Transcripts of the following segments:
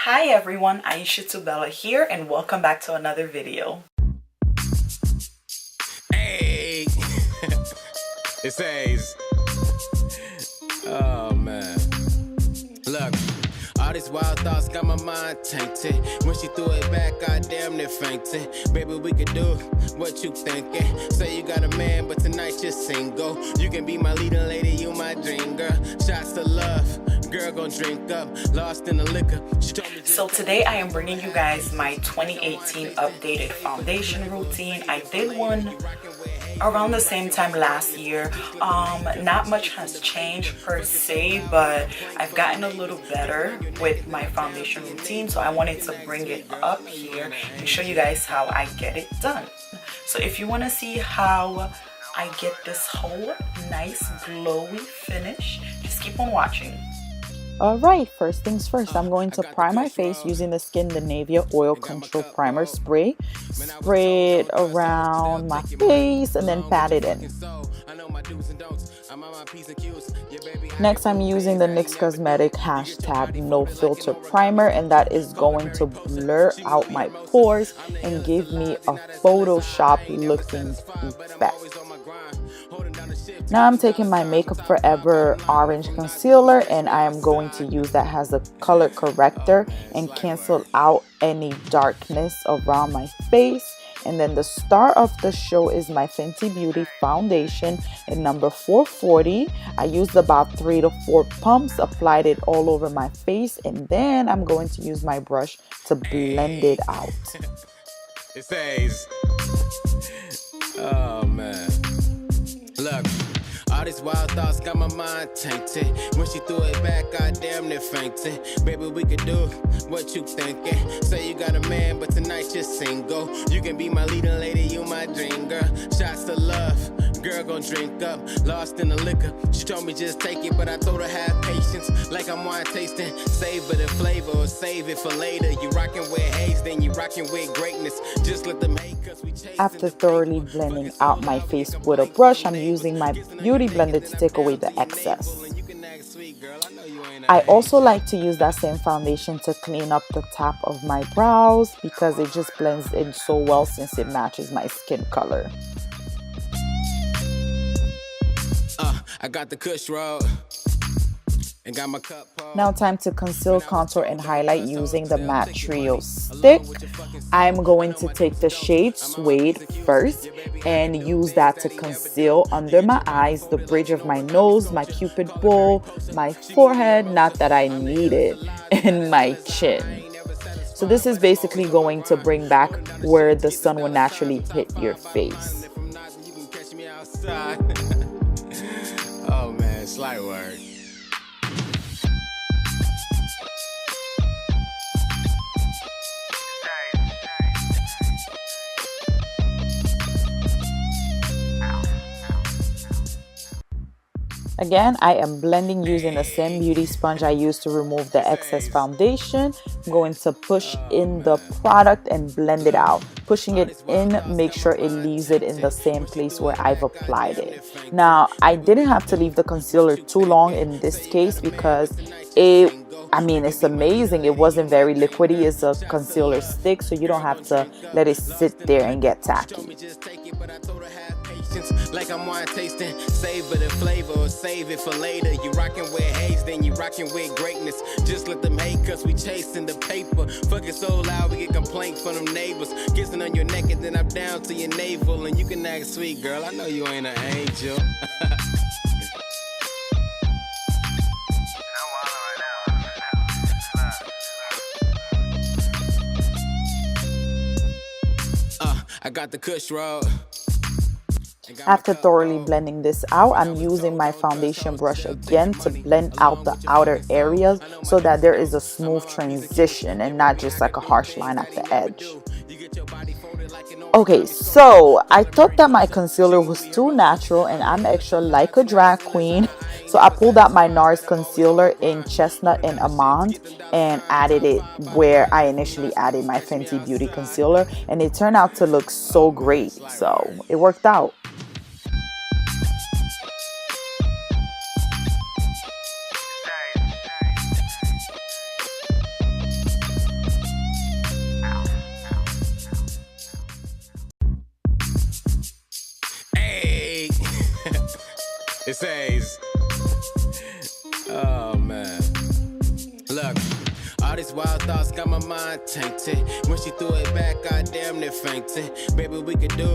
Hi everyone, Aïchatou here and welcome back to another video. Hey, it says, oh man, look, all these wild thoughts got my mind tainted. When she threw it back, I damn near fainted. Baby, we could do what you thinking. Say you got a man, but tonight you're single. You can be my leading lady, you my dream girl. Shots to love. Girl gon' drink up, lost in the liquor. So today I am bringing you guys my 2018 updated foundation routine. I did one around the same time last year. Not much has changed per se, but I've gotten a little better with my foundation routine, so I wanted to bring it up here and show you guys how I get it done. So if you want to see how I get this whole nice glowy finish, just keep on watching. Alright, first things first, I'm going to prime my face using the SKINDINAVIA Oil Control Primer Spray. Spray it around my face and then pat it in. Next, I'm using the NYX Cosmetic #NoFilter Primer, and that is going to blur out my pores and give me a Photoshop looking effect. Now I'm taking my Makeup Forever orange concealer and I am going to use that as a color corrector and cancel out any darkness around my face. And then the star of the show is my Fenty Beauty foundation in number 440. I used about 3 to 4 pumps, applied it all over my face, and then I'm going to use my brush to blend it out. It says, oh man, look. All these wild thoughts got my mind tainted. When she threw it back, I damn near fainted. Baby, we could do what you thinking. Say you got a man, but tonight you're single. You can be my leading lady, you my dream girl. Shots to love, girl gon' drink up, lost in the liquor. She told me just take it, but I told her have patience. Like I'm wine tasting, savor the flavor or save it for later. You rockin' with haze, then you rockin' with greatness. Just let them hate, cause we chase. After thoroughly blending out my face with a brush, I'm using my Beauty Blender to take away the excess. I also like to use that same foundation to clean up the top of my brows because it just blends in so well since it matches my skin color. I got the Kush roll. And got my cup. Now time to conceal, contour, and highlight using the Matte Trio stick. I'm going to take the shade Suede first and use that to conceal under my eyes, the bridge of my nose, my cupid bow, my forehead, not that I need it, and my chin. So this is basically going to bring back where the sun will naturally hit your face. Oh man, slight word. Again, I am blending using the same beauty sponge I used to remove the excess foundation. I'm going to push in the product and blend it out. Pushing it in, make sure it leaves it in the same place where I've applied it. Now, I didn't have to leave the concealer too long in this case because it's amazing. It wasn't very liquidy. It's a concealer stick, so you don't have to let it sit there and get tacky. Like I'm wine tasting, savor the flavor or save it for later. You rockin' with haze, then you rockin' with greatness. Just let them hate, cause we chasing the paper. Fuck it so loud, we get complaints from them neighbors. Kissing on your neck and then I'm down to your navel. And you can act sweet, girl, I know you ain't an angel. I got the Kush roll. After thoroughly blending this out, I'm using my foundation brush again to blend out the outer areas so that there is a smooth transition and not just like a harsh line at the edge. Okay, so I thought that my concealer was too natural and I'm extra like a drag queen. So I pulled out my NARS concealer in Chestnut and Amande and added it where I initially added my Fenty Beauty concealer, and it turned out to look so great. So it worked out. It says, oh man, look. All these wild thoughts got my mind tainted. When she threw it back, I damn near fainted. Baby, we could do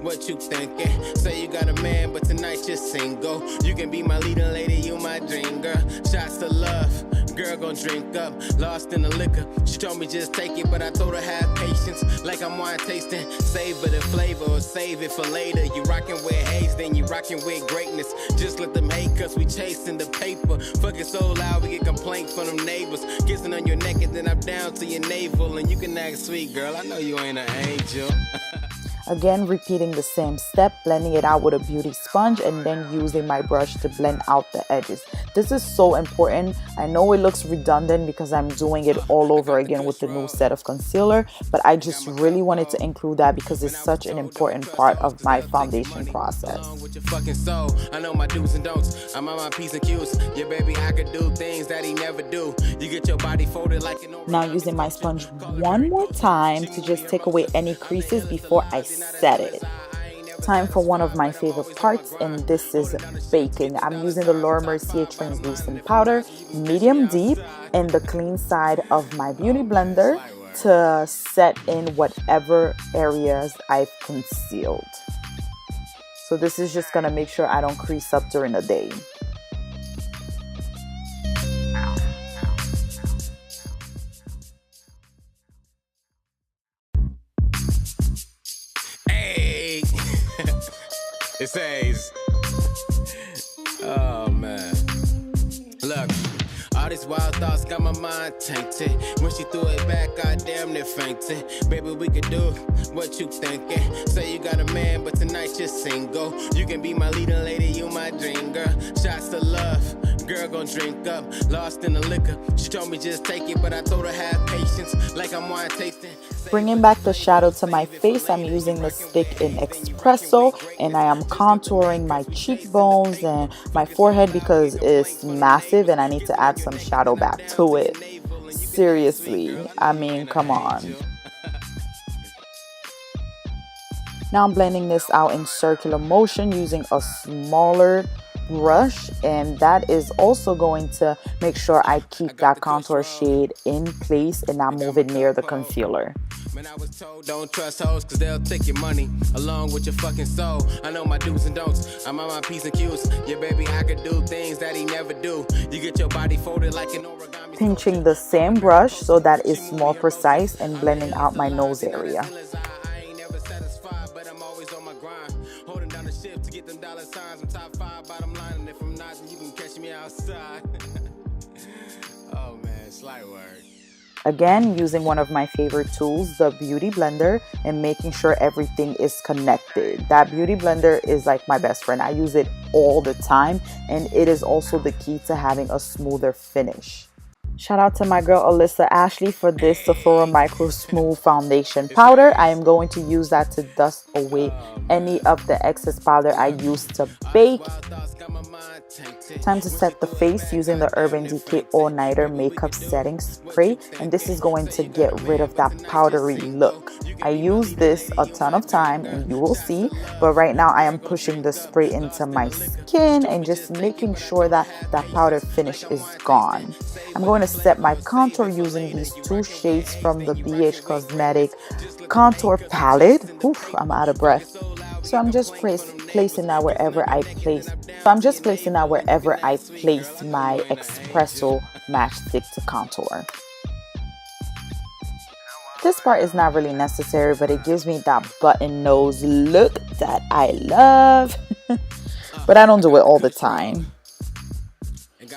what you thinking. Say you got a man, but tonight you're single. You can be my leading lady, you my dream girl. Shots to love, girl gon' drink up. Lost in the liquor, she told me just take it, but I told her have patience. Like I'm wine tasting, savor the flavor or save it for later. You rockin' with haze, then you rockin' with greatness. Just let them hate, cause we chasing the paper. Fuck it so loud, we get complaints from them neighbors. Kissing on your neck and then I'm down to your navel. And you can act sweet, girl, I know you ain't an angel. Again, repeating the same step, blending it out with a beauty sponge and then using my brush to blend out the edges. This is so important. I know it looks redundant because I'm doing it all over again with the new set of concealer, but I just really wanted to include that because it's such an important part of my foundation process. I know my do's and don'ts. I'm on my P's and Q's. Yeah, baby, I could do things that he never do. You get your body folded like an. Now using my sponge one more time to just take away any creases before I set it. Time for one of my favorite parts, and this is baking. I'm using the Mercier translucent powder, medium deep, in the clean side of my beauty blender to set in whatever areas I've concealed. So this is just gonna make sure I don't crease up during the day. It says, oh man, look. All these wild thoughts got my mind tainted. When she threw it back, I damn near fainted. Baby, we could do what you thinking. Say you got a man, but tonight you're single. You can be my leading lady, you my dream girl. Shots to love, girl gon' drink up. Lost in the liquor, she told me just take it, but I told her have patience. Like I'm wine tasting. Bringing back the shadow to my face, I'm using the stick in Espresso, and I am contouring my cheekbones and my forehead because it's massive and I need to add some shadow back to it. Seriously, I mean, come on. Now I'm blending this out in circular motion using a smaller brush, and that is also going to make sure I keep that contour shade in place and not move it near the concealer. Man, I was told don't trust hoes cause they'll take your money along with your fucking soul. I know my do's and don'ts. I'm on my P's and Q's. Yeah, baby, I could do things that he never do. You get your body folded like an origami. Pinching the same brush so that it's more precise and blending out my nose area. I ain't never satisfied, but I'm always on my grind. Holding down the ship to get them dollar signs. I'm top 5 bottom line, and if I'm not, then you can catch me outside. Oh man, slight word. Again, using one of my favorite tools, the beauty blender, and making sure everything is connected. That beauty blender is like my best friend. I use it all the time, and it is also the key to having a smoother finish. Shout out to my girl Alyssa Ashley for this Sephora Micro Smooth Foundation Powder. I am going to use that to dust away any of the excess powder I used to bake. Time to set the face using the Urban Decay All Nighter Makeup Setting Spray, and this is going to get rid of that powdery look. I use this a ton of time and you will see, but right now I am pushing the spray into my skin and just making sure that that powder finish is gone. I'm going to set my contour using these two shades from the BH Cosmetic Contour Palette. Oof, I'm out of breath. So I'm just placing that wherever I place. My Espresso matchstick to contour. This part is not really necessary, but it gives me that button nose look that I love. But I don't do it all the time.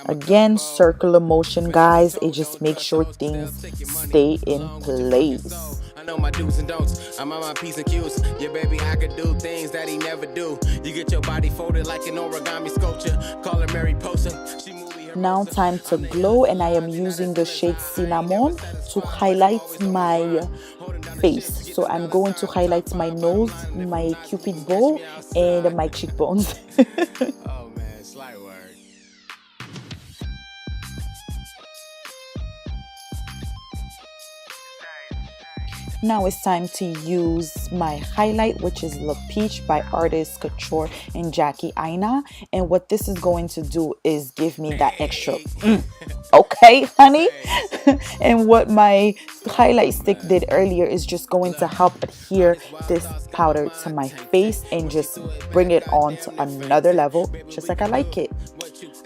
Again, circular motion, guys. It just makes sure things stay in place. I know my do's and don'ts. I'm on my P's and Q's. Yeah, baby, I could do things that he never do. You get your body folded like an origami sculpture. Call her Mary Posa. Now time to glow, and I am using the shade Cinnamon to highlight my face. So I'm going to highlight my nose, my cupid bow, and my cheekbones. Oh man, slight word. Now it's time to use my highlight, which is Le Peach by Artist Couture and Jackie Aina. And what this is going to do is give me that extra okay, honey. And what my highlight stick did earlier is just going to help adhere this powder to my face and just bring it on to another level, just like I like it.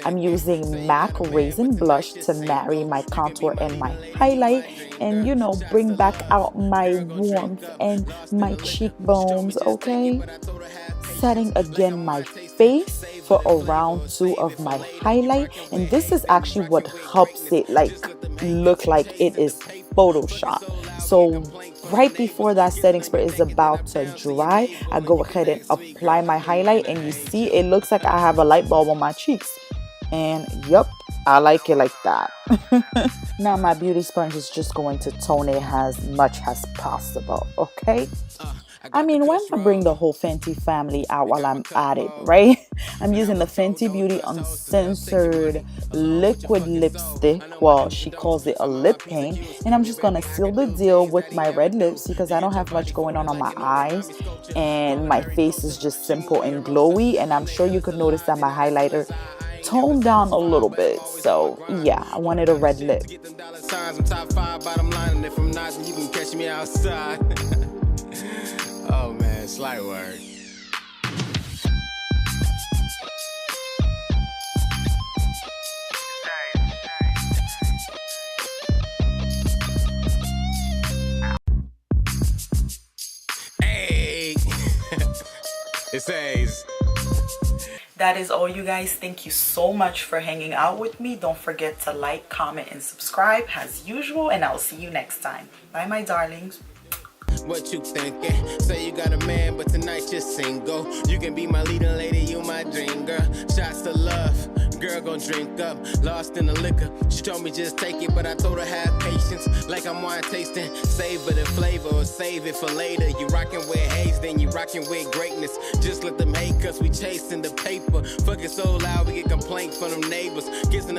I'm using MAC Raisin Blush to marry my contour and my highlight and, you know, bring back out my warmth and my cheekbones, okay? Setting again my face for a round 2 of my highlight, and this is actually what helps it like look like it is Photoshop. So right before that setting spray is about to dry, I go ahead and apply my highlight, and you see it looks like I have a light bulb on my cheeks. And yep, I like it like that. Now my beauty sponge is just going to tone it as much as possible, okay? I mean, why not bring the whole Fenty family out while I'm at it, right? I'm using the Fenty Beauty Uncensored liquid lipstick. Well, she calls it a lip paint. And I'm just going to seal the deal with my red lips because I don't have much going on my eyes. And my face is just simple and glowy. And I'm sure you could notice that my highlighter toned down a little bit. So yeah, I wanted a red lip. Oh man, slight word. Hey, it says. That is all, you guys. Thank you so much for hanging out with me. Don't forget to like, comment, and subscribe as usual, and I'll see you next time. Bye, my darlings. What you thinking? Say you got a man, but tonight you're single. You can be my leading lady, you my dream girl. Shots to love, girl gon' drink up. Lost in the liquor, she told me just take it, but I told her have patience. Like I'm wine tasting, savor the flavor or save it for later. You rockin' with haze, then you rockin' with greatness. Just let them hate, cause we chasing the paper. Fuck it so loud, we get complaints from them neighbors. Kissing